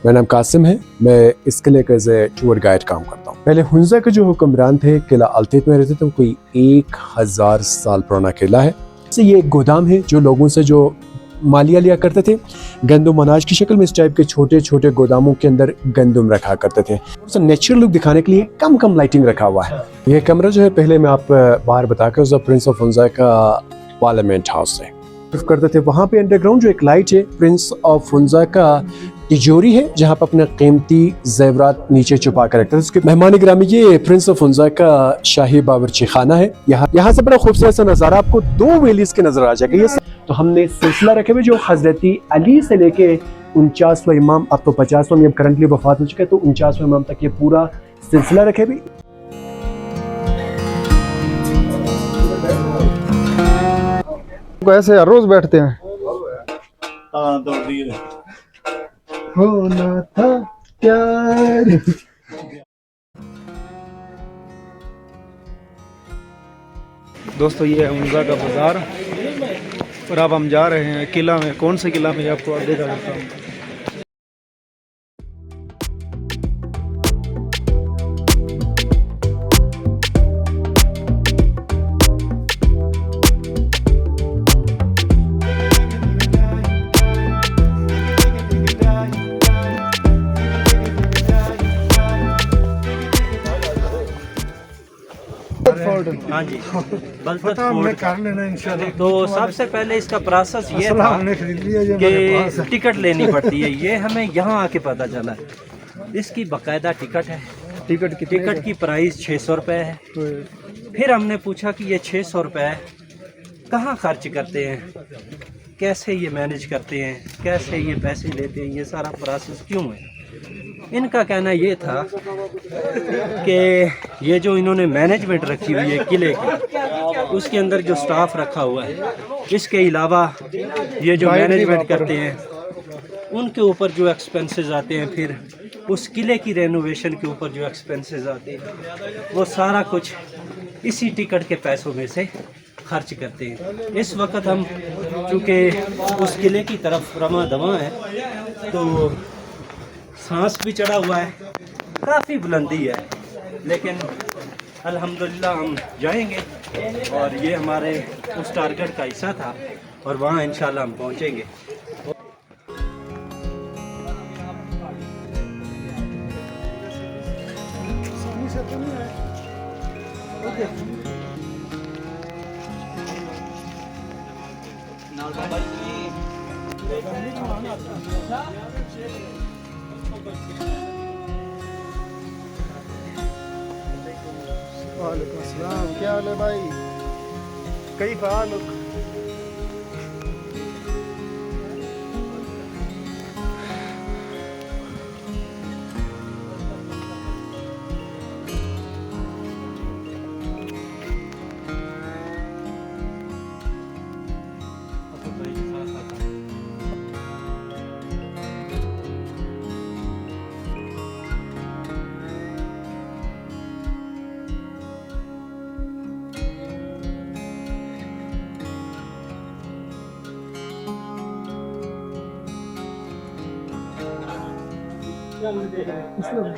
मेरा नाम कासिम है। मैं इस किले का एज ए टूर गाइड काम करता हूँ। पहले हुंजा के जो हुक्मरान थे किला अल्तैत में रहते थे, कोई 1000 साल पुराना किला है। ये एक गोदाम है जो लोगों से जो मालिया लिया करते थे, गंदुम अनाज की शक्ल में। इस टाइप के छोटे छोटे गोदामों के अंदर गंदुम रखा करते थे। तो नेचुरल लुक दिखाने के लिए कम कम लाइटिंग रखा हुआ है। यह कमरा जो है, पहले मैं आप बाहर बता के प्रिंस ऑफ हुंजा का पार्लियामेंट हाउस है करते थे। वहाँ पे अंडरग्राउंड जो एक लाइट है, प्रिंस ऑफ हुंजा का तिजोरी है, जहाँ पर अपने कीमती जेवरात नीचे छुपा कर रखते थे। उसके मेहमान गिरामी, ये प्रिंस ऑफ हुंजा का शाही बावर्ची खाना है। यहाँ से बड़ा खूबसूरत सा नज़ारा आपको 2 वैलीज के नजर आ जाएगा। ये तो हमने सिलसिला रखे हुए जो हजरती अली से लेके 49वां इमाम, अब तो 50वां करंटली वफात हो चुका है, तो 49वां इमाम तक ये पूरा सिलसिला रखे हुए। ऐसे हर रोज बैठते हैं। होना था प्यार। दोस्तों, ये है हुंजा का बाजार और अब हम जा रहे हैं किला में। कौन से किला में आपको आगे का बताता हूँ। हाँ जी, बलतत फोर्ट कर लेना इंशाल्लाह। तो सबसे पहले इसका प्रोसेस ये था कि टिकट लेनी पड़ती है। ये हमें यहाँ आके पता चला। इसकी बाकायदा टिकट है। टिकट की प्राइस 600 रुपये है। फिर हमने पूछा कि ये 600 रुपये कहाँ खर्च करते हैं, कैसे ये मैनेज करते हैं, कैसे ये पैसे लेते हैं, ये सारा प्रोसेस क्यों है। इनका कहना ये था कि ये जो इन्होंने मैनेजमेंट रखी हुई है किले की, उसके अंदर जो स्टाफ रखा हुआ है, इसके अलावा ये जो मैनेजमेंट करते हैं उनके ऊपर जो एक्सपेंसेस आते हैं, फिर उस किले की रेनोवेशन के ऊपर जो एक्सपेंसेस आते हैं, वो सारा कुछ इसी टिकट के पैसों में से खर्च करते हैं। इस वक्त हम चूँकि उस किले की तरफ रमा दवा है, तो सांस भी चढ़ा हुआ है, काफ़ी बुलंदी है, लेकिन अल्हम्दुलिल्लाह हम जाएंगे और ये हमारे उस टारगेट का हिस्सा था और वहाँ इंशाल्लाह हम पहुँचेंगे। वालेकुम अस्सलाम, क्या हाल है भाई? कई फाल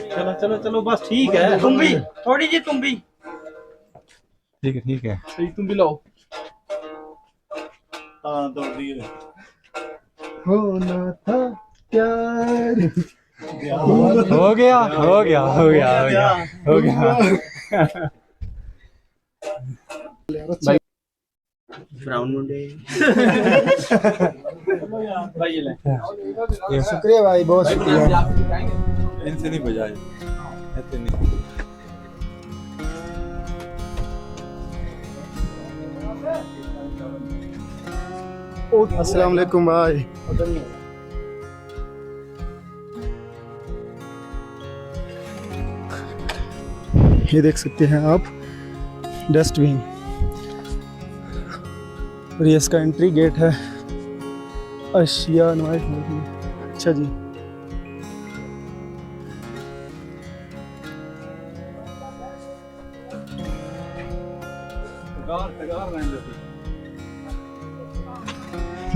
चलो चलो चलो, बस ठीक है। तुम भी थोड़ी जी, तुम भी ठीक है। सही, तुम भी लाओ। हाँ, दौड़ दिए। होना था प्यार। हो गया। ब्राउन मुंडे शुक्रिया भाई, बहुत शुक्रिया। इनसे नहीं बजाए, ऐसे नहीं। अस्सलाम वालेकुम भाई। ये देख सकते हैं आप डस्टबिन, और ये इसका एंट्री गेट है। अशिया नवाज। अच्छा जी,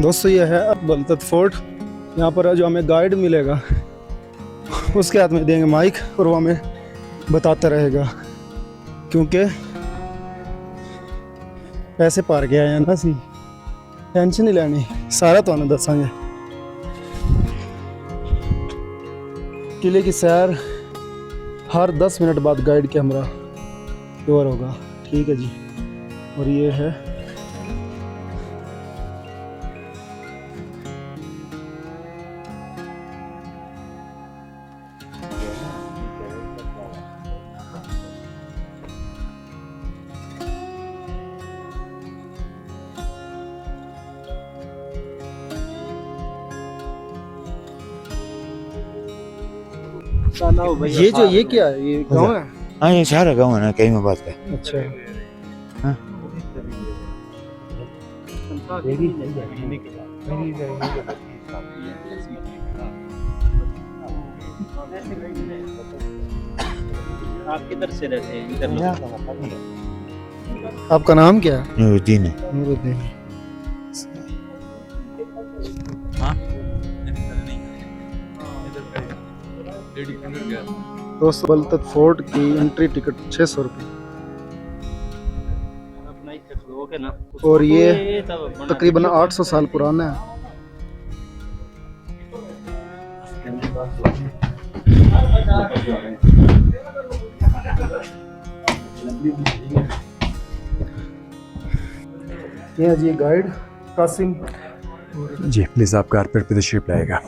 दोस्तों ये है बलतत फोर्ट। यहाँ पर जो हमें गाइड मिलेगा उसके हाथ में देंगे माइक और वो हमें बताता रहेगा, क्योंकि पैसे पार गया है ना, सी टेंशन नहीं लेनी, सारा तो दसांगे। किले की सैर हर 10 मिनट बाद गाइड कैमरा कवर होगा, ठीक है जी। और ये है ये क्या है, ये गाँव है? हाँ ये सारा गाँव है ना, कहीं में बात है। अच्छा हाँ। आप किधर से रहते हैं? इधर आपका नाम क्या है? नूरुद्दीन है। नूरुद्दीन। दोस्तों बलतत फोर्ट की एंट्री टिकट 600 रुपये, और ये तकरीबन 800 साल पुराना है। ये जी गाइड कासिम। जी प्लीज़ आप कारपेट पे तशरीफ लाएगा।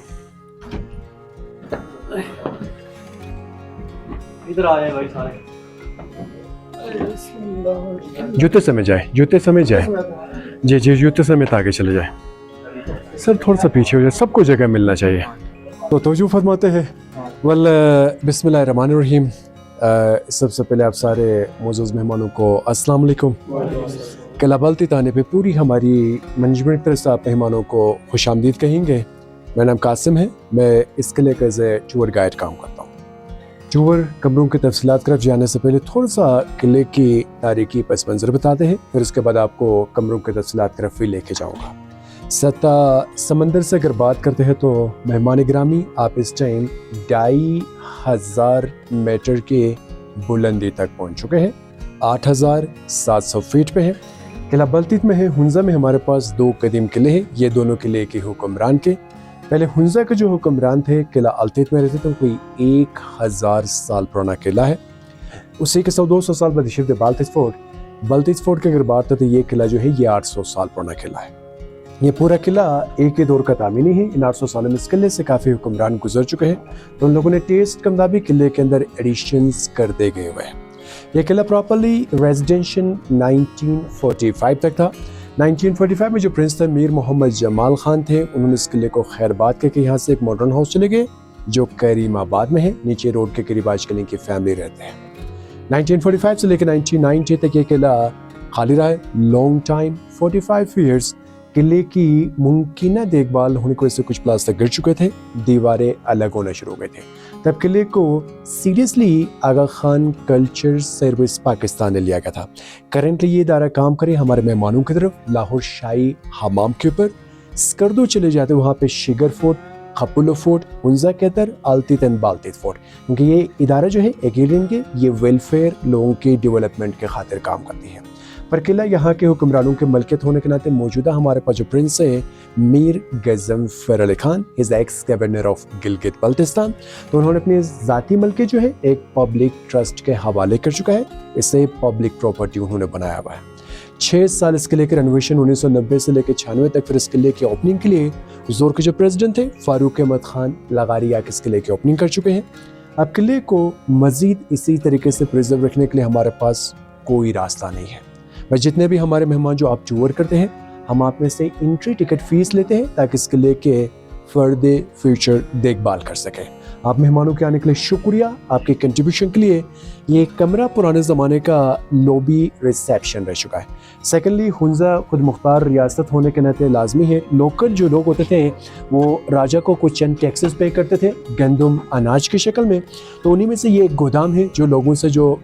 इधर आए भाई सारे। जूते समेत जाए, जूते समेत जाए। जी जी जूते समेत आगे चले जाए। सर थोड़ा सा पीछे हो जाए, सबको जगह मिलना चाहिए। तो तवज्जो फरमाते हैं। वल बिस्मिल्लाहिर्रहमानिर्रहीम। सबसे पहले आप सारे मोअज़्ज़ज़ मेहमानों को अस्सलाम वालेकुम। किला बलतीत आने पे पूरी हमारी मैनेजमेंट की तरफ से आप मेहमानों को खुशामदीद कहेंगे। मेरा नाम कासिम है, मैं इस किले का एज ए टूर गाइड काम करता हूँ। टूर कमरों की तफसीलात तरफ जाने से पहले थोड़ा सा किले की तारीखी पस मंज़र बताते हैं, फिर उसके बाद आपको कमरों की तफसीलात तरफ भी लेके जाऊँगा। सतह समंदर से अगर बात करते हैं तो मेहमान गिरामी आप इस टाइम 2500 मीटर के बुलंदी तक पहुँच चुके हैं, 8700 फीट पे हैं। किला बलतीत में है। हुंजा में हमारे पास 2 कदीम किले हैं, ये दोनों किले के हुक्मरान के। पहले हुंजा के जो हुक्मरान थे किला अल्तीत में रहते थे, कोई 1000 साल पुराना किला है। उसी के 100-200 साल बाद शिफ्ट बाल्तीत फोर्ट की अगर बात करते, ये किला जो है ये 800 साल पुराना किला है। ये पूरा किला एक ही दौर का तामीनी है। इन 800 सालों में इस किले से काफ़ी हुक्मरान गुजर चुके हैं, तो उन लोगों ने टेस्ट के मुताबिक किले के अंदर एडिशंस कर दे गए हुए हैं। ये किला प्रॉपरली रेजिडेंशियल 1945 तक था। 1945 में जो प्रिंस थे मीर मोहम्मद जमाल खान थे, उन्होंने इस किले को खैरबाद करके यहाँ से एक मॉडर्न हाउस चले गए जो करीमाबाद में है, नीचे रोड के करीब आज किले की फैमिली रहते हैं। 1945 से लेकर 1990 तक ये किला खाली रहा है, लॉन्ग टाइम 45 ईयर्स। किले की मुमकिन देखभाल होने की वजह से कुछ प्लास्टर गिर चुके थे, दीवारें अलग होना शुरू हो गए थे। तब किले को सीरियसली आगा खान कल्चर सर्विस पाकिस्तान ने लिया गया था। करंटली ये इदारा काम करे हमारे मेहमानों की तरफ लाहौर शाही हमाम के ऊपर। स्कर्दो चले जाते वहाँ पे शिगर फोर्ट, खपुलो फोर्ट, हुंजा केतर, अल्तीत एंड बाल्तीत फोर्ट, क्योंकि ये इदारा जो है एग्रीन के ये वेलफेयर लोगों के डेवलपमेंट के खातिर काम करती है। पर किला यहाँ के हुक्मरानों के मलकियत होने के नाते मौजूदा हमारे पास जो प्रिंस है Mir Ghazanfar Ali Khan, is ex governor of Gilgit Baltistan, तो उन्होंने अपनी ज़ाती मलकियत जो है एक पब्लिक ट्रस्ट के हवाले कर चुका है। इसे पब्लिक प्रॉपर्टी उन्होंने बनाया हुआ है। 6 साल इस किले के रेनोवेशन 1990 से लेकर 96 तक, फिर इस किले की ओपनिंग के लिए जोर के जो प्रेसिडेंट थे फारूक अहमद खान लगारिया इस किले की ओपनिंग कर चुके हैं। अब किले को मज़ीद इसी तरीके से प्रिजर्व रखने के लिए हमारे पास कोई रास्ता नहीं है। बस जितने भी हमारे मेहमान जो आप टूर करते हैं, हम आप में से एंट्री टिकट फीस लेते हैं ताकि इस किले के फर्दर फ्यूचर देखभाल कर सकें। आप मेहमानों के आने के लिए शुक्रिया, आपके कंट्रीब्यूशन के लिए। ये कमरा पुराने ज़माने का लॉबी रिसेप्शन रह चुका है। सेकेंडली हुंजा खुद मुख्तार रियासत होने के नाते लाजमी है लोकल जो लोग होते थे वो राजा को कुछ चंद टैक्सेस पे करते थे गंदम अनाज की शक्ल में, तो उन्हीं में से ये एक गोदाम है जो लोगों से जो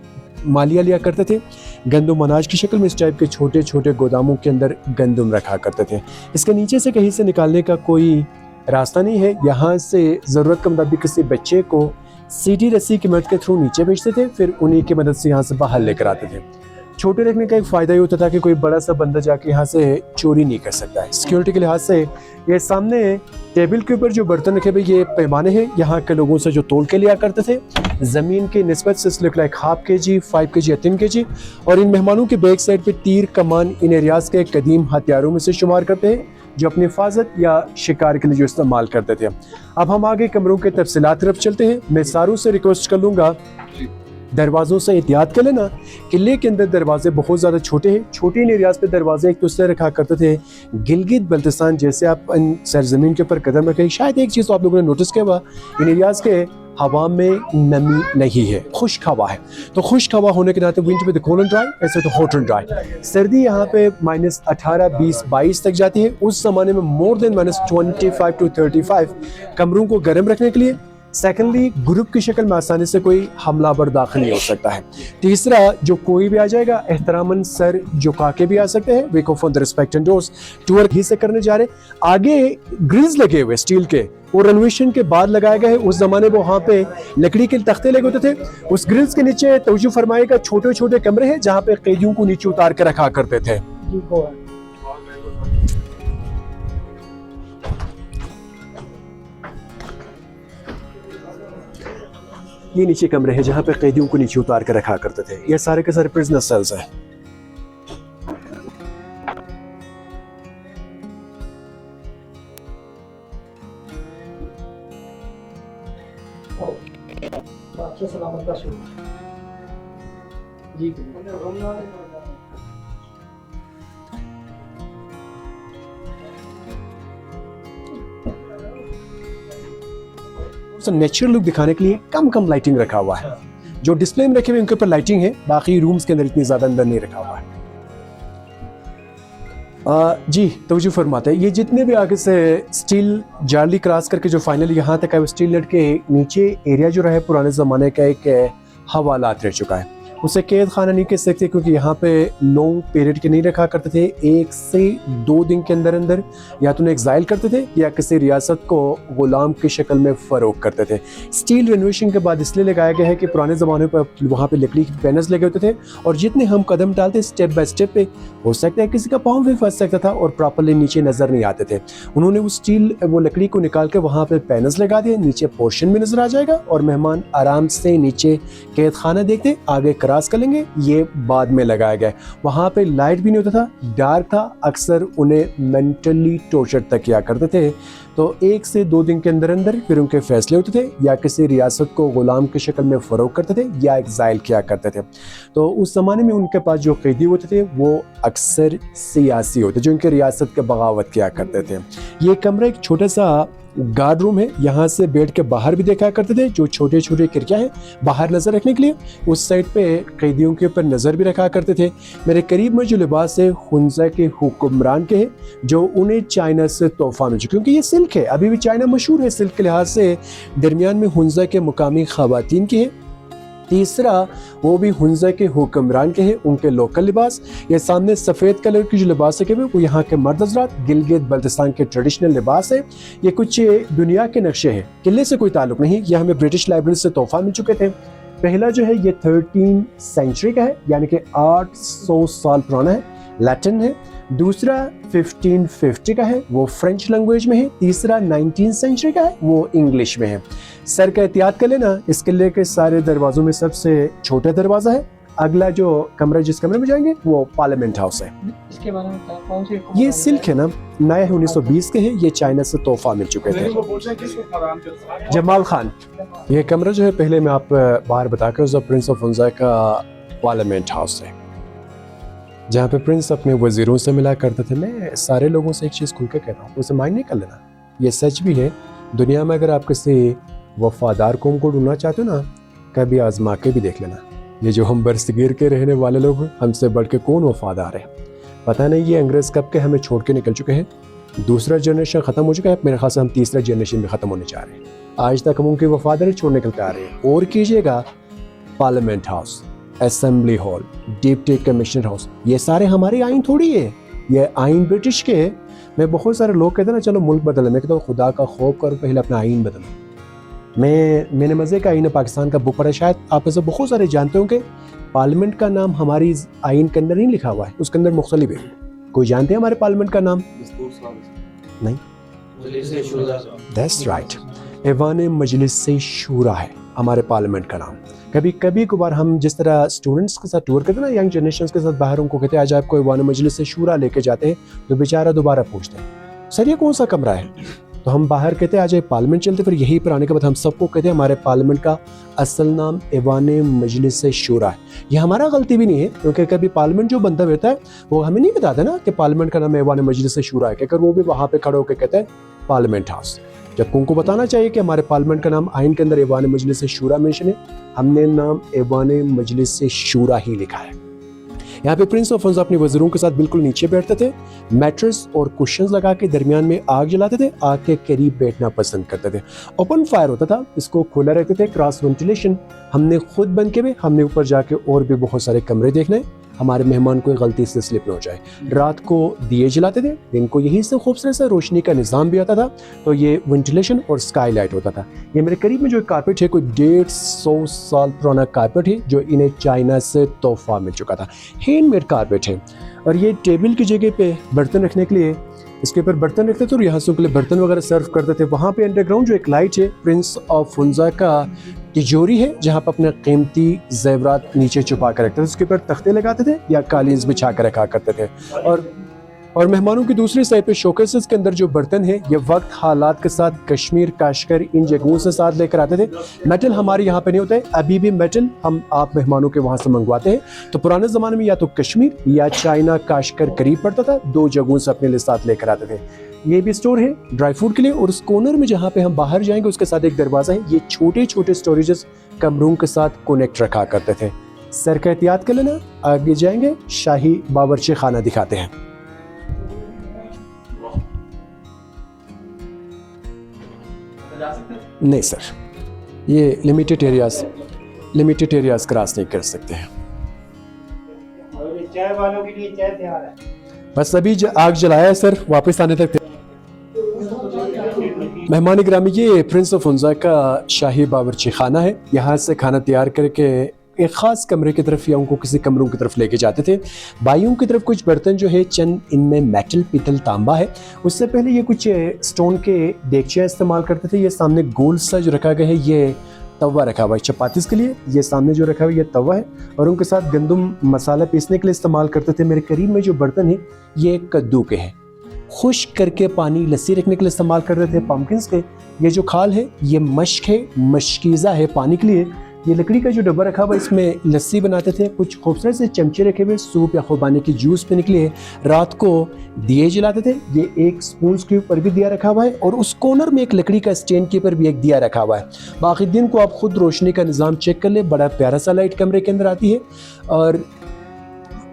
मालिया लिया करते थे गंदम अनाज की शक्ल में। इस टाइप के छोटे छोटे गोदामों के अंदर गंदम रखा करते थे। इसके नीचे से कहीं से निकालने का कोई रास्ता नहीं है। यहाँ से ज़रूरत के मुताबिक किसी बच्चे को सीधी रस्सी की मदद के थ्रू नीचे भेजते थे, फिर उन्हीं की मदद से यहाँ से बाहर लेकर आते थे। छोटे रखने का एक फ़ायदा ये होता था कि कोई बड़ा सा बंदा जाके यहाँ से चोरी नहीं कर सकता है। सिक्योरिटी के लिहाज से ये सामने टेबल के ऊपर जो बर्तन रखे हुए ये पैमाने हैं, यहाँ के लोगों से जो तोल के लिया करते थे। ज़मीन की निस्बत से लुक लाइक 1/2 kg, 5 kg या 3 kg। और इन मेहमानों के बैक साइड पे तीर कमान इन एरियाज़ के कदीम हथियारों में से शुमार करते हैं जो अपनी हिफाजत या शिकार के लिए जो इस्तेमाल करते थे। अब हम आगे कमरों के तफसीलात तरफ चलते हैं। मैं सारों से रिक्वेस्ट कर लूँगा दरवाज़ों से एहतियात कर लेना। किले के अंदर दरवाजे बहुत ज़्यादा छोटे हैं। छोटे इन एरियाज़ पे दरवाजे एक दूसरे रखा करते थे। गिलगित बल्तिस्तान जैसे आप इन सरजमीन के ऊपर कदम रखें, शायद एक चीज़ तो आप लोगों ने नोटिस किया हुआ, इन एरियाज़ के हवा में नमी नहीं है, खुश्क हवा है। तो खुश्क हवा होने के नाते विंटर में तो कोल्ड एंड ड्राई, ऐसे तो हॉट एंड ड्राई। सर्दी यहाँ पे -18, 20, 22 तक जाती है। उस ज़माने में मोर देन -25 to 35 कमरों को गर्म रखने के लिए। सेकेंडली, ग्रुप की शक्ल में आसानी से कोई हमलावर दाखिल नहीं हो सकता है। तीसरा, जो कोई भी आ जाएगा एहतरामन सर झुका के भी आ सकते हैं। We go for the respect and doors tour ही से करने जा रहे। आगे ग्रिल्स लगे हुए स्टील के, और रेनोवेशन के बाद लगाए गए। उस जमाने में वहाँ पे लकड़ी के तख्ते लगे होते थे। उस ग्रिल्स के नीचे तवज्जो फरमाएगा छोटे छोटे कमरे हैं जहाँ पे कैदियों को नीचे उतार के रखा करते थे। ये नीचे कमरे हैं जहाँ पे कैदियों को नीचे उतार के रखा करते थे। ये सारे के सारे प्रिजनर सेल्स हैं। नेचुरल लुक दिखाने के लिए कम लाइटिंग रखा हुआ है। जो डिस्प्ले में रखे हुए उनके ऊपर लाइटिंग है, बाकी रूम्स के अंदर इतनी ज्यादा अंदर नहीं रखा हुआ है। जी तवज्जो फरमाते हैं। ये जितने भी आगे से स्टील जाली क्रॉस करके जो फाइनली यहाँ तक है, वो स्टील नेट के नीचे एरिया जो रहे पुराने ज़माने का एक हवालात रह चुका है। उसे कैद खाना नहीं कह सकते क्योंकि यहाँ पे लॉन्ग पीरियड के नहीं रखा करते थे। 1 से 2 दिन के अंदर अंदर या तो उन्हें एग्जाइल करते थे या किसी रियासत को गुलाम की शक्ल में फ़रोग करते थे। स्टील रेनोवेशन के बाद इसलिए लगाया गया है कि पुराने ज़माने पर वहाँ पे लकड़ी के पैनल्स लगे होते थे और जितने हम कदम डालते स्टेप बाय स्टेप पे हो सकता है किसी का पाँव भी फंस सकता था और प्रॉपरली नीचे नज़र नहीं आते थे। उन्होंने वो लकड़ी को निकाल के वहाँ पे पैनल्स लगा दिए, नीचे पोर्शन भी नज़र आ जाएगा और मेहमान आराम से नीचे कैद खाना देखते आगे क्रॉस कर लेंगे। ये बाद में लगाया गया। वहाँ पे लाइट भी नहीं होता था, डार्क था। अक्सर उन्हें मेंटली टॉर्चर तक किया करते थे। तो 1 से 2 दिन के अंदर अंदर फिर उनके फैसले होते थे, या किसी रियासत को गुलाम की शक्ल में फ़रोग करते थे या एग्जाइल किया करते थे। तो उस ज़माने में उनके पास जो कैदी होते थे वो अक्सर सियासी होते जो उनके रियासत के बगावत किया करते थे। ये कमरा एक छोटा सा गार्ड रूम है। यहाँ से बैठ के बाहर भी देखा करते थे, जो छोटे छोटे खिड़कियाँ हैं बाहर नज़र रखने के लिए। उस साइड पे कैदियों के ऊपर नज़र भी रखा करते थे। मेरे करीब में जो लिबास है हुंजा के हुक्मरान के हैं, जो उन्हें चाइना से तोहफा मिल चुके, क्योंकि ये सिल्क है। अभी भी चाइना मशहूर है सिल्क के लिहाज से। दरमियान में हुंजा के मुकामी खवातीन के हैं। तीसरा वो भी हुंजा के हुक्मरान के हैं, उनके लोकल लिबास। ये सामने सफ़ेद कलर की जो लिबास है वो यहाँ के मर्द हज़रात गिलगित बल्तिस्तान के ट्रेडिशनल लिबास है। ये कुछ दुनिया के नक्शे हैं, किले से कोई ताल्लुक नहीं। ये हमें ब्रिटिश लाइब्रेरी से तोहफा मिल चुके थे। पहला जो है ये 13th सेंचुरी का है, यानी कि 800 साल पुराना है, लैटिन है। दूसरा 1550 का है, वो फ्रेंच लैंग्वेज में है। तीसरा 19th सेंचुरी का है, वो इंग्लिश में है। सर का एहतियात कर लेना, इस किले के सारे दरवाजों में सबसे छोटा दरवाजा है। अगला जो कमरा जिस कमरे में जाएंगे वो पार्लियामेंट हाउस है। इसके बारे में कौन से ये सिल्क है ना, नए 1920 के हैं। ये चाइना से तोहफा मिल चुके थे। जमाल खान, ये कमरा जो है पहले मैं आप बाहर बता कर प्रिंस ऑफ हुंजा का पार्लियामेंट हाउस है, जहाँ पे प्रिंस अपने वजीरों से मिला करते थे। मैं सारे लोगों से एक चीज़ खुल के कहता हूँ, उसे माइंड नहीं कर लेना, ये सच भी है। दुनिया में अगर आप किसी वफादार कौम को ढूंढना चाहते हो ना, कभी आजमा के भी देख लेना। ये जो हम बरसगीर के रहने वाले लोग हैं, हमसे बढ़ के कौन वफादार है पता नहीं। ये अंग्रेज़ कब के हमें छोड़ के निकल चुके हैं। दूसरा जनरेशन ख़त्म हो चुका है, मेरे ख्याल से हम तीसरा जनरेशन में ख़त्म होने जा रहे हैं। आज तक हम उनकी वफादारी छोड़ निकल के आ रहे हैं। और कीजिएगा parliament house, assembly hall, deputy commissioner house, ये सारे हमारे आइन थोड़ी है, ये आइन ब्रिटिश के है। मैं बहुत सारे लोग कहते हैं ना चलो मुल्क बदले, मैं कहता हूँ खुदा का खौफ करो, पहले अपना आइन बदलो। मैंने मज़े का आईन पाकिस्तान का बुक पढ़ा, शायद आप में से बहुत सारे जानते होंगे पार्लियामेंट का नाम हमारी आइन के अंदर नहीं लिखा हुआ है, उसके अंदर मुख्तलिफ है। कोई जानते हैं हमारे पार्लियामेंट का नाम? नहीं, दैट्स राइट, ऐवान मजलिस शूरा है हमारे पार्लियामेंट का नाम। कभी कभार हम जिस तरह स्टूडेंट्स के साथ टूर करते हैं ना, यंग जनरेशन के साथ बाहर, उनको कहते हैं आज आपको ऐवान मजलिस शूरा लेके जाते हैं, तो बेचारा दोबारा पूछते हैं सर ये कौन सा कमरा है, तो हम बाहर कहते हैं आज पार्लियामेंट चलते, फिर यही पर आने के बाद हम सबको कहते हैं हमारे पार्लियामेंट का असल नाम ऐवान मजलिस शूरा है। ये हमारा गलती भी नहीं है, क्योंकि कभी पार्लियामेंट जो बंदा रहता है वो हमें नहीं बताता ना कि पार्लियामेंट का नाम ऐवान मजलिस शूरा है, कहकर वो भी वहाँ पे खड़े होकर कहते हैं पार्लियामेंट हाउस, जबकि उनको बताना चाहिए कि हमारे पार्लियामेंट का नाम आइन के अंदर ऐवान मजलिस शूरा मेंशन है, हमने नाम ऐवान मजलिस शूरा ही लिखा है। यहाँ पे प्रिंस ऑफ हंजा अपने वज़ीरों के साथ बिल्कुल नीचे बैठते थे, मैट्रेस और कुशन्स लगा के दरमियान में आग जलाते थे, आग के करीब बैठना पसंद करते थे। ओपन फायर होता था, इसको खोला रहते थे, क्रॉस वेंटिलेशन हमने खुद बंद के हुए, हमने ऊपर जाके और भी बहुत सारे कमरे देखने, हमारे मेहमान कोई गलती से स्लिप न हो जाए। रात को दिए जलाते थे, दिन को यही से खूबसूरत सा रोशनी का निज़ाम भी आता था, तो ये वेंटिलेशन और स्काई लाइट होता था। ये मेरे करीब में जो कारपेट है कोई 150 साल पुराना कारपेट है, जो इन्हें चाइना से तोहफा मिल चुका था, हैंडमेड कारपेट है। और ये टेबल की जगह पे बर्तन रखने के लिए, इसके ऊपर बर्तन रखते थे और यहाँ से उनके लिए बर्तन वगैरह सर्व करते थे। वहाँ पे अंडरग्राउंड जो एक लाइट है, प्रिंस ऑफ हंजा का तिजोरी है, जहाँ पर अपने कीमती जेवरात नीचे छुपा कर रखते थे, उसके ऊपर तख्ते लगाते थे या कालीन्स बिछा कर रखा करते थे। और मेहमानों की दूसरी साइड पे शोकेसेस के अंदर जो बर्तन है, ये वक्त हालात के साथ कश्मीर, काशगर इन जगहों से साथ लेकर आते थे। मेटल हमारे यहाँ पे नहीं होता है, अभी भी मेटल हम आप मेहमानों के वहाँ से मंगवाते हैं। तो पुराने ज़माने में या तो कश्मीर या चाइना, काशगर करीब पड़ता था, दो जगहों से अपने लिए साथ लेकर आते थे। ये भी स्टोर है ड्राई फ्रूट के लिए, और उस कॉर्नर में जहाँ पे हम बाहर जाएंगे उसके साथ एक दरवाज़ा है, ये छोटे छोटे स्टोरेजेस कमरों के साथ कनेक्ट रखा करते थे। सर का एहतियात कर लेना, आगे जाएंगे शाही बावर्ची खाना दिखाते हैं। नहीं सर, ये लिमिटेड एरियाज क्रॉस नहीं कर सकते हैं। चाय वालों के लिए चाय तैयार है। बस अभी आग जलाया है सर, वापस आने तक। मेहमान गिरामी, ये प्रिंस ऑफ हंजा का शाही बावर्ची खाना है। यहाँ से खाना तैयार करके एक ख़ास कमरे की तरफ या उनको किसी कमरों की तरफ लेके जाते थे। बाइयों की तरफ कुछ बर्तन जो है चंद इनमें मेटल, पीतल, तांबा है। उससे पहले ये कुछ स्टोन के देगचियाँ इस्तेमाल करते थे। ये सामने गोल सा जो रखा गया है, ये तवा रखा हुआ है चपातीस के लिए। ये सामने जो रखा हुआ है ये तवा है, और उनके साथ गंदम मसाला पीसने के लिए इस्तेमाल करते थे। मेरे करीब में जो बर्तन है ये कद्दू के हैं। खुश्क करके पानी लस्सी रखने के लिए इस्तेमाल करते थे पम्पकिन्स के। ये जो खाल है ये मश्क है, मशकीज़ा है पानी के लिए। ये लकड़ी का जो डब्बा रखा हुआ इसमें लस्सी बनाते थे। कुछ खूबसूरत से चमचे रखे हुए सूप या खुबानी की जूस पीने के लिए। रात को दिए जलाते थे। ये एक स्पून के ऊपर भी दिया रखा हुआ है, और उस कॉर्नर में एक लकड़ी का स्टैंड के ऊपर भी एक दिया रखा हुआ है। बाकी दिन को आप खुद रोशनी का निज़ाम चेक कर ले, बड़ा प्यारा सा लाइट कमरे के अंदर आती है। और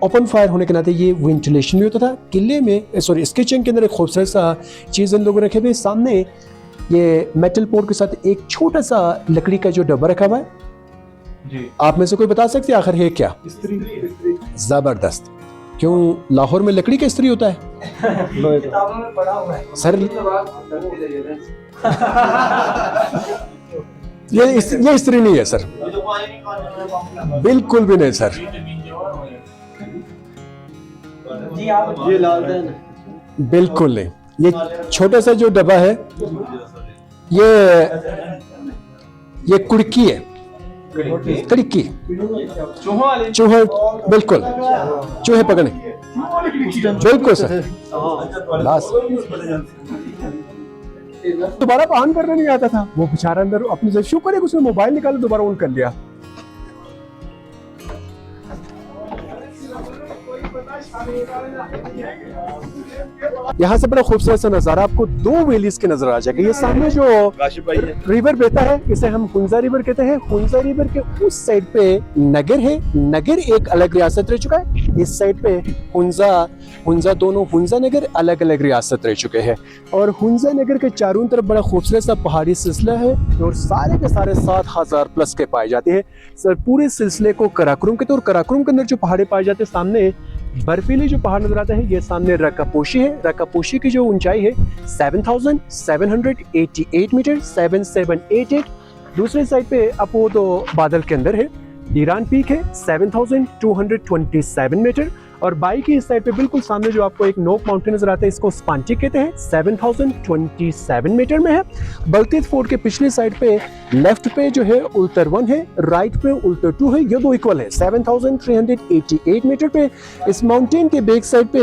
ओपन फायर होने के नाते ये वेंटिलेशन भी होता था। किले में इस किचन के अंदर एक खूबसूरत सा चीज़ इन लोगों रखे हुए। सामने ये मेटल पोर्ट के साथ एक छोटा सा लकड़ी का जो डब्बा रखा हुआ है जी। आप में से कोई बता सकते हैं आखिर है क्या? इस्त्री। जबरदस्त। क्यों लाहौर में लकड़ी का इस्त्री होता है? किताबों में पढ़ा हुआ है सर। ये इस्त्री नहीं है सर, बिल्कुल भी नहीं सर। जी आप ये लालटेन बिल्कुल नहीं। ये छोटा सा जो डब्बा है ये कुड़की है, कड़की चूहा, बिल्कुल चूहे पकड़ने, बिल्कुल सर। बस दोबारा ऑन करना नहीं आता था, वो बेचारा अंदर अपनी जगह शुक्र है उसने मोबाइल निकाला दोबारा ऑन कर लिया। यहाँ से बड़ा खूबसूरत सा नजारा आपको दो वैलीज के नजर आ जाएगा। ये सामने जो रिवर बहता है इसे हम हुंजा रिवर कहते हैं। हुंजा रिवर के उस साइड पे नगर है, नगर एक अलग रियासत रह चुका है। इस साइड पे हुंजा दोनों हुंजा नगर अलग अलग रियासत रह चुके हैं। और हुंजा नगर के चारों तरफ बड़ा खूबसूरत सा पहाड़ी सिलसिला है, और सारे के सारे 7000 प्लस के पाए जाते हैं। सर पूरे सिलसिले को कराकुरम कहते हैं, और कराकुरम के अंदर जो पहाड़े पाए जाते हैं, सामने बर्फीली जो पहाड़ नजर आता है ये सामने रकापोशी है। रकापोशी की जो ऊंचाई है 7788 मीटर, 7788। दूसरी साइड पे अब वो तो बादल के अंदर है। डीरान पीक है 7227 मीटर, और बाई की इस साइड पे बिल्कुल सामने जो आपको एक नोक माउंटेन नजर आता है, इसको स्पांटिक कहते हैं, 7027 मीटर में है। बल्तीत फोर्ट के पिछली साइड पे लेफ्ट पे जो है उल्तर 1 है, राइट पे उल्तर 2 है, ये दो इक्वल है 7388 मीटर पे। इस माउंटेन के बैक साइड पे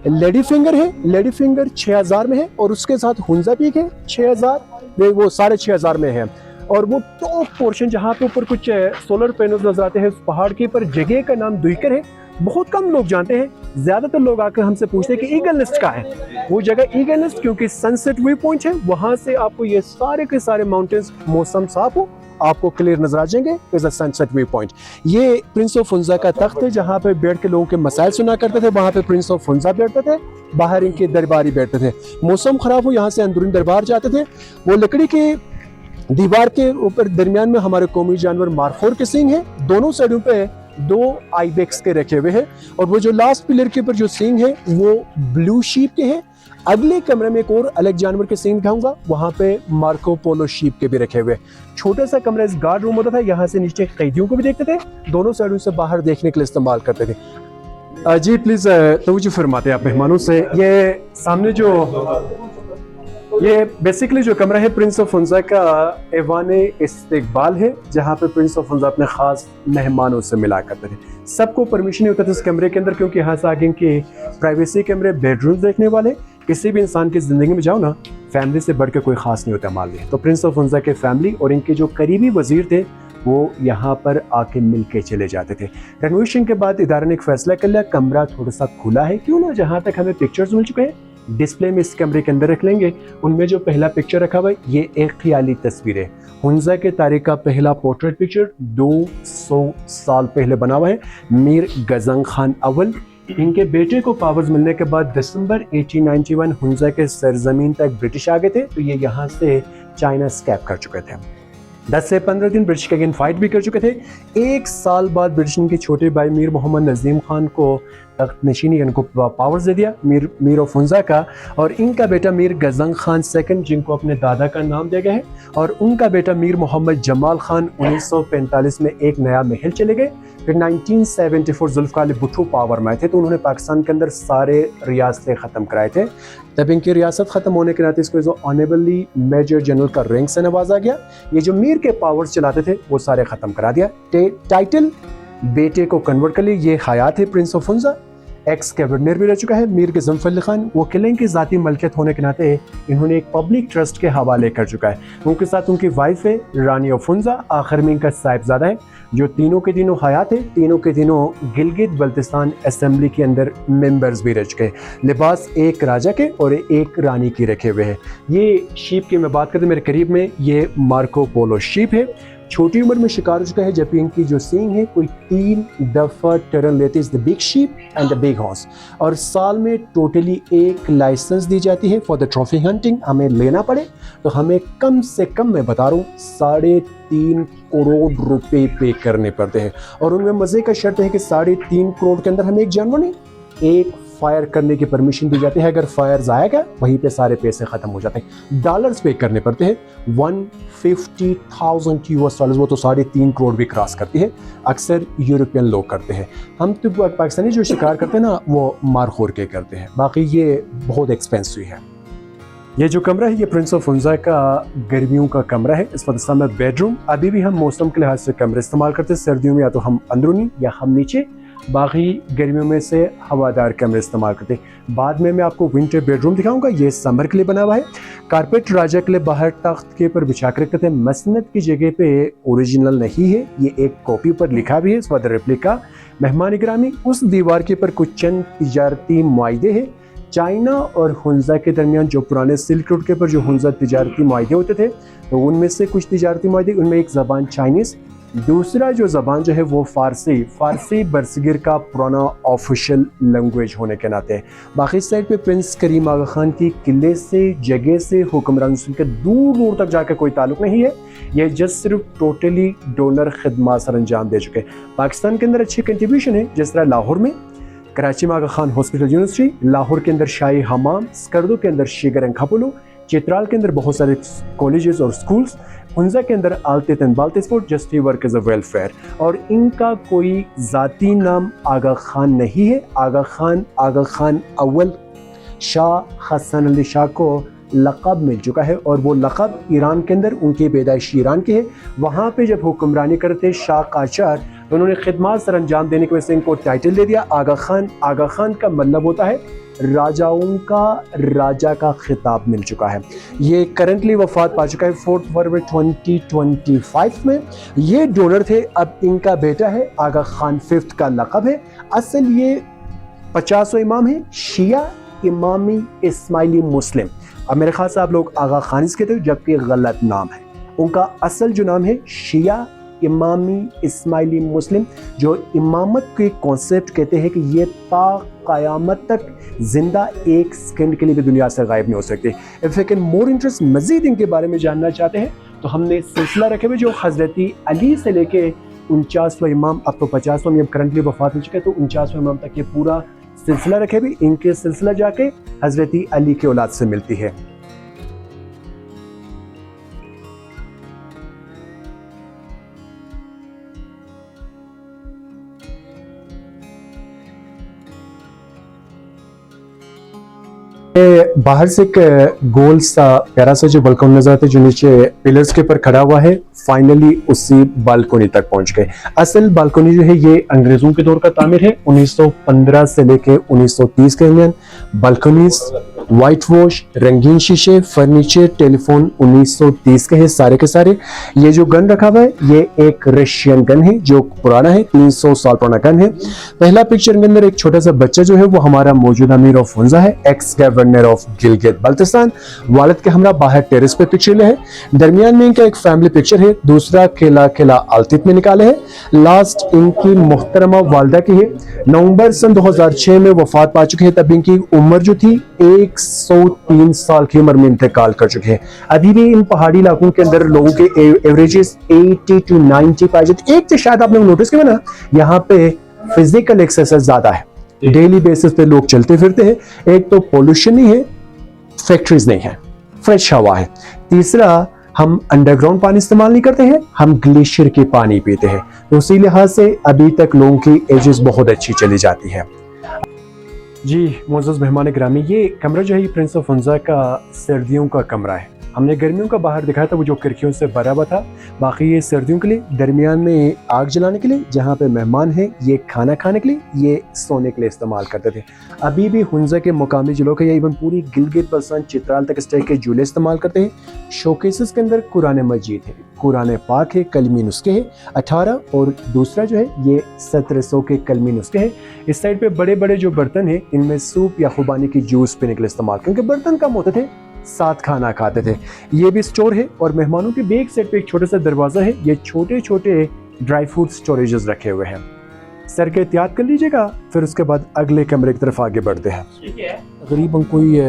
लेडी फिंगर है, लेडी फिंगर 6000 में है, और उसके साथ हुंजा पीक है 6000, वो 6500 में है। और वो टॉप पोर्शन जहाँ पे ऊपर कुछ सोलर पैनल्स नजर आते हैं, उस पहाड़ के ऊपर जगह का नाम दुईकर है। बहुत कम लोग जानते हैं, ज्यादातर लोग आकर हमसे पूछते हैं कि ईगल नेस्ट का है। वो जगह ईगल नेस्ट क्योंकि सनसेट व्यू पॉइंट है, वहां से आपको ये सारे के सारे माउंटेन्स, मौसम साफ हो आपको क्लियर नजर आ जाएंगे, is a sunset view point. ये प्रिंस ऑफ हुंजा का तख्त है, जहाँ पे बैठ के लोगों के मसाइल सुना करते थे, वहां पे प्रिंस ऑफ हुंजा बैठते थे, बाहर इनके दरबारी बैठते थे। मौसम खराब हो यहाँ से अंदरूनी दरबार जाते थे। वो लकड़ी के दीवार के ऊपर दरमियान में हमारे कौमी जानवर मारखोर के सींग है, दोनों साइडों पे 2 आइबेक्स के रखे हुए हैं, और वो जो लास्ट पिलर के ऊपर जो सींग है वो ब्लू शीप के हैं। अगले कमरे में एक और अलग जानवर के सींग दिखाऊंगा, वहां पे मार्को पोलो शीप के भी रखे हुए। छोटा सा कमरा इस गार्ड रूम होता था, यहाँ से नीचे कैदियों को भी देखते थे, दोनों साइडों से बाहर देखने के लिए इस्तेमाल करते थे। जी प्लीज तवज्जो फरमाते हैं आप मेहमानों से। ये सामने जो ये बेसिकली जो कमरा है प्रिंस ऑफ हुंजा का ऐवान इस्तकबाल है, जहाँ पे प्रिंस ऑफ हुंजा अपने खास मेहमानों से मिला करते थे। सबको परमिशन नहीं होता था इस कमरे के अंदर, क्योंकि यहाँ से आगे इनके प्राइवेसी कैमरे, बेडरूम देखने वाले। किसी भी इंसान की जिंदगी में जाओ ना, फैमिली से बढ़ के कोई खास नहीं होता मान लिया। तो प्रिंस ऑफ हुंजा के फैमिली और इनके जो करीबी वजीर थे वो यहाँ पर आके मिल के चले जाते थे। रेनोवेशन के बाद इदारे ने एक फैसला कर लिया, कमरा थोड़ा सा खुला है, क्यों ना, जहाँ तक हमें पिक्चर्स मिल चुके हैं डिस्प्ले में इस कमरे के अंदर रख लेंगे। उनमें जो पहला पिक्चर रखा हुआ है ये एक ख्याली तस्वीर है। हुंजा के तारीख का पहला पोर्ट्रेट पिक्चर 200 साल पहले बना हुआ है। मीर गजंग खान अव्वल, इनके बेटे को पावर्स मिलने के बाद दिसंबर 1891 हुंजा के सरजमीन तक ब्रिटिश आ गए थे, तो ये यहाँ से चाइना स्कैप कर चुके थे। 10 से 15 दिन ब्रिटिश के अगेंस्ट फाइट भी कर चुके थे। 1 साल बाद ब्रिटिश के छोटे भाई मीर मोहम्मद नजीम खान को तख्त नशीनी, इनको पावर्स दे दिया, मीर ऑफ हुंजा का, और इनका बेटा मीर गजंग खान सेकंड, जिनको अपने दादा का नाम दिया गया है, और उनका बेटा मीर मोहम्मद जमाल खान 1945 में एक नया महल चले गए। फिर 1974 जुल्फ़िकार अली भुट्टो पावर में आए थे, तो उन्होंने पाकिस्तान के अंदर सारे रियासतें ख़त्म कराए थे। तब इनकी रियासत ख़त्म होने के नाते इसको ऑनरेबली मेजर जनरल का रैंक से नवाजा गया। ये जो मीर के पावर्स चलाते थे वो सारे ख़त्म करा दिया। टाइटल बेटे को कन्वर्ट कर ली। ये हयात है Prince of Hunza, x governor भी रह चुका है। मीर ज़फ़र अली खान वो किले की ज़ाती मलकियत होने के नाते इन्होंने एक पब्लिक ट्रस्ट के हवाले कर चुका है। उनके साथ उनकी वाइफ है रानी ऑफ हुंजा, आखिर में इनका साहिबजादा है, जो तीनों के तीनों हयात है। तीनों के तीनों गिलगित बल्तिस्तान असेंबली के अंदर मेंबर्स भी रह चुके हैं। लिबास एक राजा के और एक रानी की रखे हुए हैं। ये शीप की मैं बात करते मेरे करीब में, ये मार्को पोलो शीप है। छोटी उम्र में शिकार हो चुका है, जबकि इनकी जो सींग है कोई 3 दफ़ा टर्न लेती है, the big sheep and the big horse. और साल में टोटली 1 लाइसेंस दी जाती है फॉर द ट्रॉफी हंटिंग। हमें लेना पड़े तो हमें कम से कम, मैं बता रहा हूँ, 3.5 करोड़ रुपए पे करने पड़ते हैं। और उनमें मजे का शर्त है कि 3.5 करोड़ के अंदर हमें एक जानवर नहीं, एक फायर करने की परमिशन दी जाती है। अगर फायर आएगा वहीं पे सारे पैसे खत्म हो जाते हैं। डॉलर्स पे करने पड़ते हैं, 150,000 US डॉलर्स, वो तो 3.5 करोड़ भी क्रॉस करती है। अक्सर यूरोपियन लोग करते हैं, हम तो पाकिस्तानी जो शिकार करते हैं ना वो मारखोर के करते हैं, बाकी ये बहुत एक्सपेंसिव है। ये जो कमरा है ये प्रिंस ऑफ हुंजा का गर्मियों का कमरा है। इस वक्त में बेडरूम, अभी भी हम मौसम के लिहाज से कमरे इस्तेमाल करते हैं। सर्दियों में या तो हम अंदरूनी या हम नीचे, बाकी गर्मियों में से हवादार कमरे इस्तेमाल करते हैं। बाद में मैं आपको विंटर बेडरूम दिखाऊंगा, ये समर के लिए बना हुआ है। कारपेट राजा के लिए बाहर तख्त के ऊपर बिछा कर रखते थे। मसनद की जगह पे ओरिजिनल नहीं है, ये एक कॉपी पर लिखा भी है, इस वक्त रेप्लिका। मेहमान इकरामी, उस दीवार के ऊपर कुछ चंद तिजारती मुआहदे हैं चाइना और हुंजा के दरमियान। जो पुराने सिल्क रोड के ऊपर जो हुंजा तिजारती मुआहदे होते थे, तो उनमें से कुछ तिजारती मुआहदे, उनमें एक ज़बान चाइनीज़, दूसरा जो ज़बान जो है वो फ़ारसी बरसगीर का पुराना ऑफिशियल लैंग्वेज होने के नाते। बाकी साइड पे प्रिंस करीम आगा खान की किले से, जगह से, हुक्मरान के दूर दूर तक जाकर कोई ताल्लुक नहीं है। ये जस्ट सिर्फ टोटली डोनर खिदमत सर अंजाम दे चुके हैं। पाकिस्तान के अंदर अच्छी कंट्रीब्यूशन है, जिस तरह लाहौर में कराची में आगा खान हॉस्पिटल यूनिवर्सिटी, लाहौर के अंदर शाही हमाम, स्कर्दो के अंदर शिगर एंड खपुलू, चित्राल के अंदर बहुत सारे कॉलेजेस और स्कूल्स, हुंजा के अंदर आलतेतन Baltit fort just work as a welfare, और इनका कोई ज़ाती नाम आगा खान नहीं है। आगा खान अव्वल शाह हसन अली शाह को लक़ब मिल चुका है, और वो लक़ब ईरान के अंदर, उनकी पैदाइश ईरान की है, वहाँ पे जब हुक्मरानी करते शाह काचर, तो उन्होंने खिदमत सर अंजाम देने की वजह से इनको टाइटल दे दिया आगा खान। आगा खान का मतलब होता है राजाओं का राजा का खिताब मिल चुका है। ये करंटली वफात पा चुका है 4 फरवरी 2025 में। ये डोनर थे, अब इनका बेटा है आगा खान 5th का लक़ब है। असल ये 50वां इमाम है, शिया इमामी इस्माइली मुस्लिम। अब मेरे ख्याल से आप लोग आगा खान कहते हो, जबकि गलत नाम है। उनका असल जो नाम है शिया इमामी इस्माइली मुस्लिम, जो इमामत के कॉन्सेप्ट कहते हैं कि ये ता क़यामत तक जिंदा, एक सेकंड के लिए भी दुनिया से गायब नहीं हो सकते। If you can more interest मजीद इनके बारे में जानना चाहते हैं तो हमने सिलसिला रखे हुए जो हज़रती अली से लेके 49वां इमाम, अब तो 50वां इमाम करंटली वफात हो चुके हैं, तो 49वां इमाम तक ये पूरा सिलसिला रखे हुए। इनके सिलसिला जाके हज़रती अली के औलाद से मिलती है। बाहर से एक गोल सा प्यारा सा जो बालकनी नजर आता है, जो नीचे पिलर्स के ऊपर खड़ा हुआ है, फाइनली उसी बालकनी तक पहुंच गए। असल बालकनी जो है ये अंग्रेजों के दौर का तामीर है, 1915 से लेके 1930 के दरमियान। बालकनीज, वाइट वॉश, रंगीन शीशे, फर्नीचर, टेलीफोन 1930 के हैं सारे के सारे। ये जो गन रखा हुआ है ये एक रशियन गन है जो पुराना है, 300 साल पुराना गन है। पहला पिक्चर के अंदर एक छोटा सा बच्चा जो है वो हमारा मौजूदा अमीर ऑफ हुंजा है, x governor of Gilgit Baltistan. वालिद के हमरा बाहर टेरेस पे पिक्चर ले है। दरमियान में इनका एक फैमिली पिक्चर है, दूसरा किला आलतित में निकाले है। लास्ट इनकी मुहतरमा वालदा की है, नवंबर सन 2006 में वफात पा चुके हैं। तब इनकी उम्र जो थी 103 साल की उम्र में इंतकाल कर चुके हैं। अभी भी इन पहाड़ी इलाकों के अंदर लोगों के एवरेजेस 80 to 90 पाए जाते। एक तो शायद आपने नोटिस किया ना, यहाँ पे फिजिकल एक्सरसाइज ज्यादा है, डेली बेसिस पे लोग चलते फिरते हैं। एक तो पोल्यूशन नहीं है, फैक्ट्रीज नहीं है, फ्रेश हवा है। तीसरा, हम अंडरग्राउंड पानी इस्तेमाल नहीं करते हैं, हम ग्लेशियर के पानी पीते हैं। तो उसी लिहाज से अभी तक लोगों की एजेस बहुत अच्छी चली जाती है। जी मोअज़्ज़ज़ मेहमान गिरामी, ये कमरा जो है ये प्रिंस ऑफ हुंजा का सर्दियों का कमरा है। हमने गर्मियों का बाहर दिखाया था वो जो खिड़कियों से भरा हुआ था, बाकी ये सर्दियों के लिए, दरमियान में आग जलाने के लिए, जहाँ पे मेहमान हैं, ये खाना खाने के लिए, ये सोने के लिए इस्तेमाल करते थे। अभी भी हुंजा के मुकामी जो लोग हैं, इवन पूरी गिलगित बल्तिस्तान चित्राल तक इस तरह के झूले इस्तेमाल करते हैं। शोकेसेस के अंदर कुरान मजीद है, कुरान पाक है, कलमी नुस्खे है 18, और दूसरा जो है ये 1700 के कलमी नुस्खे हैं। इस साइड पे बड़े बड़े जो बर्तन हैं इनमें सूप या खुबानी की जूस पीने के लिए इस्तेमाल, क्योंकि बर्तन कम होते थे, साथ खाना खाते थे। ये भी स्टोर है, और मेहमानों के बैक साइड पे एक छोटा सा दरवाजा है, ये छोटे छोटे ड्राई फ्रूट स्टोरेजेस रखे हुए हैं। सर के एहतियात कर लीजिएगा, फिर उसके बाद अगले कमरे की तरफ आगे बढ़ते हैं। तकरीबन कोई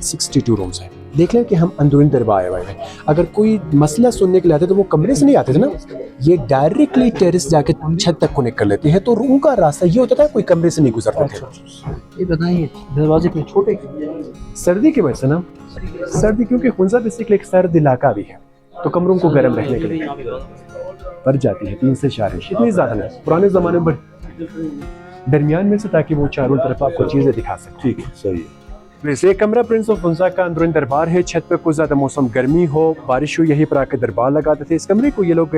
62 रूम्स हैं। देख लें कि हम अंदरूनी दरबार आए हुए हैं। अगर कोई मसला सुनने के लिए आते तो वो कमरे से नहीं आते थे ना, ये डायरेक्टली टेरेस जाके छत तक कनेक्ट कर लेते हैं, तो रूम का रास्ता ये होता था, कोई कमरे से नहीं गुजरते थे। ये बताइए दरवाजे पे छोटे सर्दी की वजह से ना, सर्दी क्योंकि हुंजा बेसिकली एक सर्द इलाका भी है, तो कमरों को गर्म रहने के लिए बढ़ जाती है 3 से 4 इंच, इतनी ज़्यादा नहीं। पुराने ज़माने में दरमियान में से, ताकि वो चारों तरफ आपको चीज़ें दिखा सकें। ठीक है, सही है। वैसे कमरा प्रिंस ऑफ हुंजा का अंदरूनी दरबार है। छत पे कुछ ज़्यादा मौसम गर्मी हो, बारिश हो, यही पर आके दरबार लगाते थे। इस कमरे को ये लोग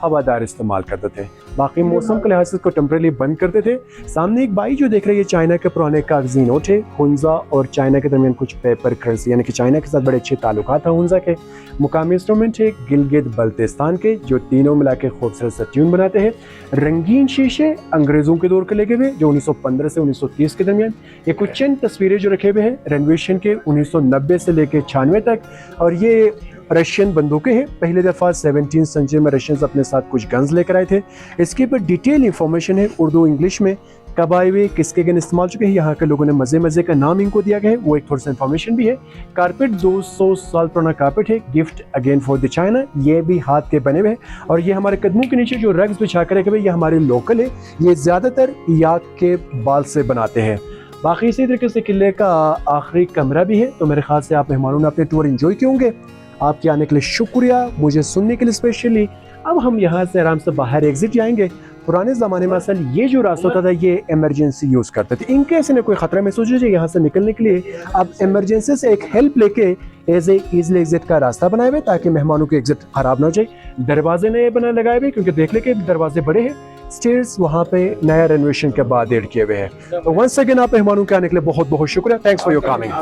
हवादार इस्तेमाल करते थे, बाकी मौसम के लिहाज से इसको टेम्परेरी बंद करते थे। सामने एक बाई जो देख रहे हैं, ये चाइना के पुराने कागजी नोट है। हुंजा और चाइना के दरमियान कुछ पेपर करेंसी, यानी कि चाइना के साथ बड़े अच्छे ताल्लुकात हैं हुंजा के। मुकामी इंस्ट्रूमेंट है गिलगित बल्तिस्तान के, जो तीनों मिला के खूबसूरत सा ट्यून बनाते हैं। रंगीन शीशे अंग्रेज़ों के दौर के लगे हुए, जो 1915 से 1930 के दरमियान। ये कुछ चंद तस्वीरें जो रखे हुए हैं रेनोवेशन के 1990 से लेकर 96 तक, और ये रशियन बंदूकें हैं। पहली दफ़ा 17वीं सेंचुरी में रशियंस अपने साथ कुछ गन्स लेकर आए थे। इसके ऊपर डिटेल इंफॉर्मेशन है उर्दू इंग्लिश में, कब आए हुए, किसके गन इस्तेमाल चुके हैं, यहाँ के लोगों ने मज़े मज़े का नाम इनको दिया गया है, वो एक थोड़ा सा इंफॉर्मेशन भी है। कारपेट 200 साल पुराना कारपेट है, gift again for the China. ये भी हाथ के बने हुए हैं, और ये हमारे कदमों के नीचे जो रग्स बिछा कर रखे हुए, ये हमारे लोकल है। ये ज़्यादातर याक के बाल से बनाते हैं। बाकी इसी तरीके से किले का आखिरी कमरा भी है। तो मेरे ख्याल से आप मेहमानों ने अपने टूर एंजॉय किए होंगे। आपके आने के लिए शुक्रिया, मुझे सुनने के लिए स्पेशली। अब हम यहाँ से आराम से बाहर एग्जिट जाएंगे। पुराने ज़माने में असल ये जो रास्ता होता था ये इमरजेंसी यूज़ करते थे, इनकेस इन्हें कोई ख़तरा महसूस हो जाए यहाँ से निकलने के लिए। अब इमरजेंसी से एक हेल्प लेके एज ए ईजिली एग्जिट का रास्ता बनाए हुए ताकि मेहमानों के एग्जिट ख़राब ना हो जाए। दरवाजे नए बना लगाए हुए क्योंकि देख ले के दरवाजे बड़े हैं। स्टेयर्स वहाँ पे नया रेनोवेशन के बाद ऐड किए हुए हैं। तो वंस अगेन आप मेहमानों के आने के लिए बहुत बहुत शुक्रिया। Thanks for your coming.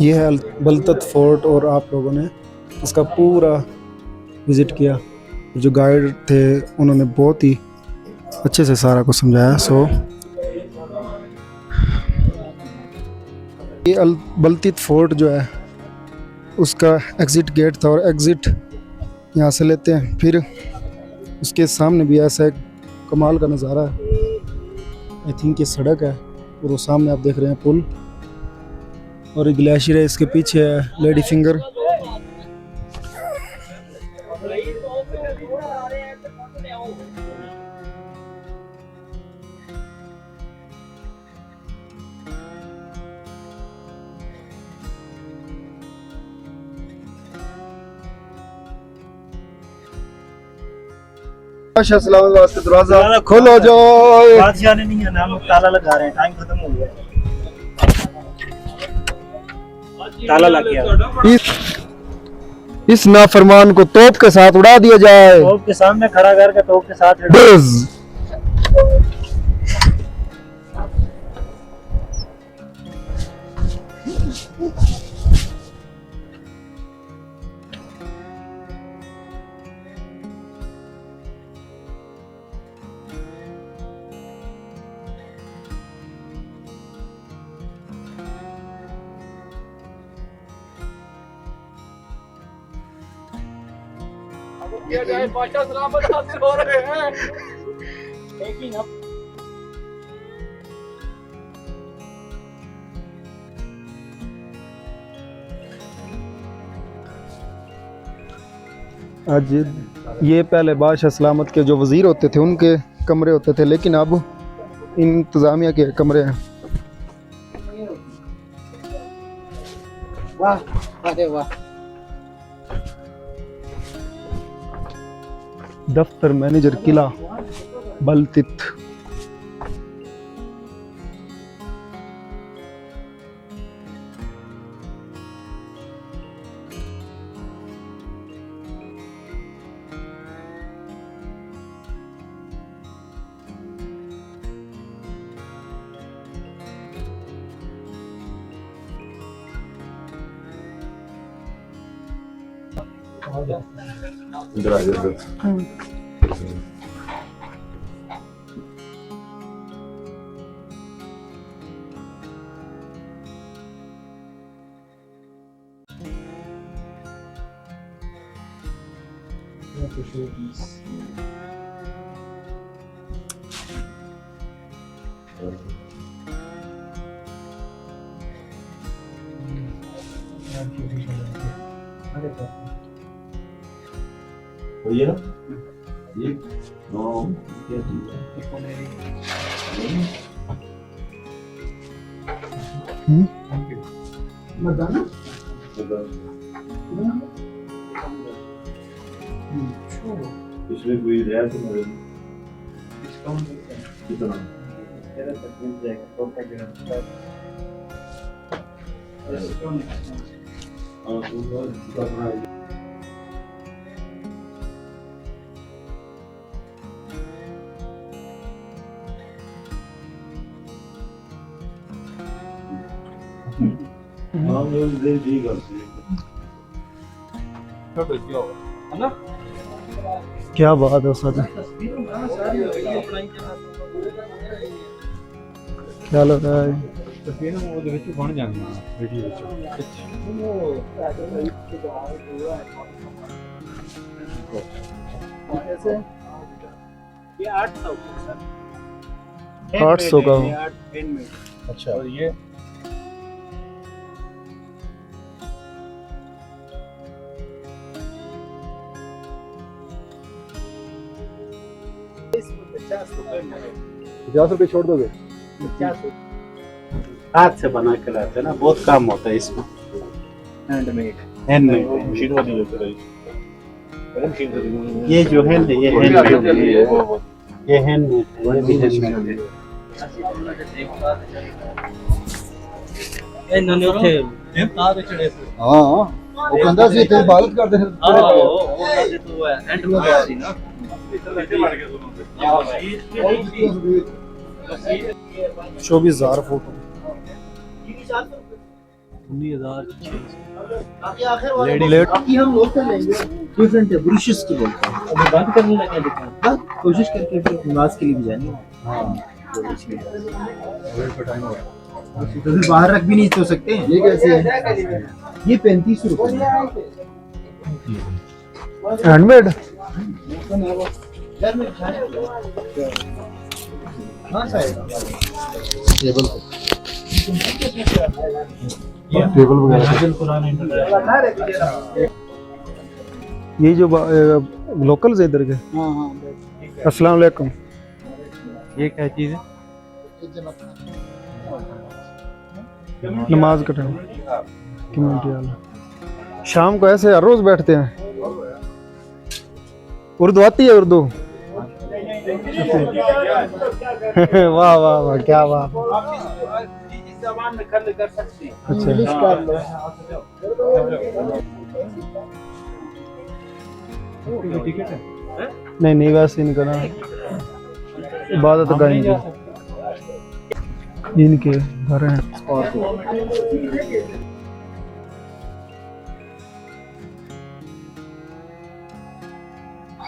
ये है बलतत फोर्ट और आप लोगों ने इसका पूरा विज़िट किया। जो गाइड थे उन्होंने बहुत ही अच्छे से सारा कुछ समझाया। सो ये बलतत फोर्ट जो है उसका एग्ज़िट गेट था और एग्ज़िट यहाँ से लेते हैं। फिर उसके सामने भी ऐसा एक कमाल का नज़ारा है। आई थिंक ये सड़क है और वो सामने आप देख रहे हैं पुल और एक ग्लेशियर है। इसके पीछे है लेडी फिंगर। दरवाजा खोलो जो बादशाह ने नहीं है ना, हम ताला लगा रहे हैं, टाइम खत्म हो गया। ताला लग गया। इस नाफरमान को तोप के साथ उड़ा दिया जाए। तोप के सामने खड़ा करके तोप के साथ आज ये पहले बादशाह सलामत के जो वज़ीर होते थे उनके कमरे होते थे, लेकिन अब इंतज़ामिया के कमरे हैं। वाह, अरे वाह। दफ्तर मैनेजर किला बलतत। इसमें कोई रियायत नहीं कितना क्या बात है सर, क्या लग रहा है? बन जाएंगे वीडियो ये 800 800 का हो। अच्छा। और ये ₹50 छोड़ दोगे? हाथ से बना के लाते हैं ना, बहुत काम होता है इसमें। हैंडमेड मशीन वाली लेकर आई ये जो है ये हैंडमेड ये हैंडमेड ये भी हैंडमेड है इन्होंने उठे हाँ वो कहता सी ते इबादत करते हैं एंड में सी ना 24,000 फोटो लेडी लेट की हम लोग कर लेंगे डिफरेंट है ब्रुशेस की बोलते हैं अभी बात करने लगे दिखा बस कोशिश करके फिर नमाज के लिए भी जाएंगे हां तो फिर बाहर रख भी नहीं तो सकते ये कैसे है ये 35 रुपए हैंडमेड हां साहब टेबल टेबल वगैरह ये जो लोकल्स है इधर के अस्सलाम वालेकुम ये क्या चीज है नमाज का टाइम कम्युनिटी वाला शाम को ऐसे हर रोज बैठते हैं उर्दू आती है उर्दू वाह वाह वाह क्या वाह अच्छा नहीं नहीं वैसे नहीं करना इबादत का इनके घर हैं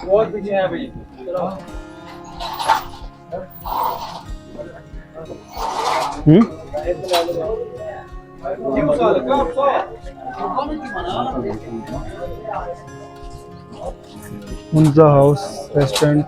बहुत पीछे है भाई हुंजा हाउस रेस्टोरेंट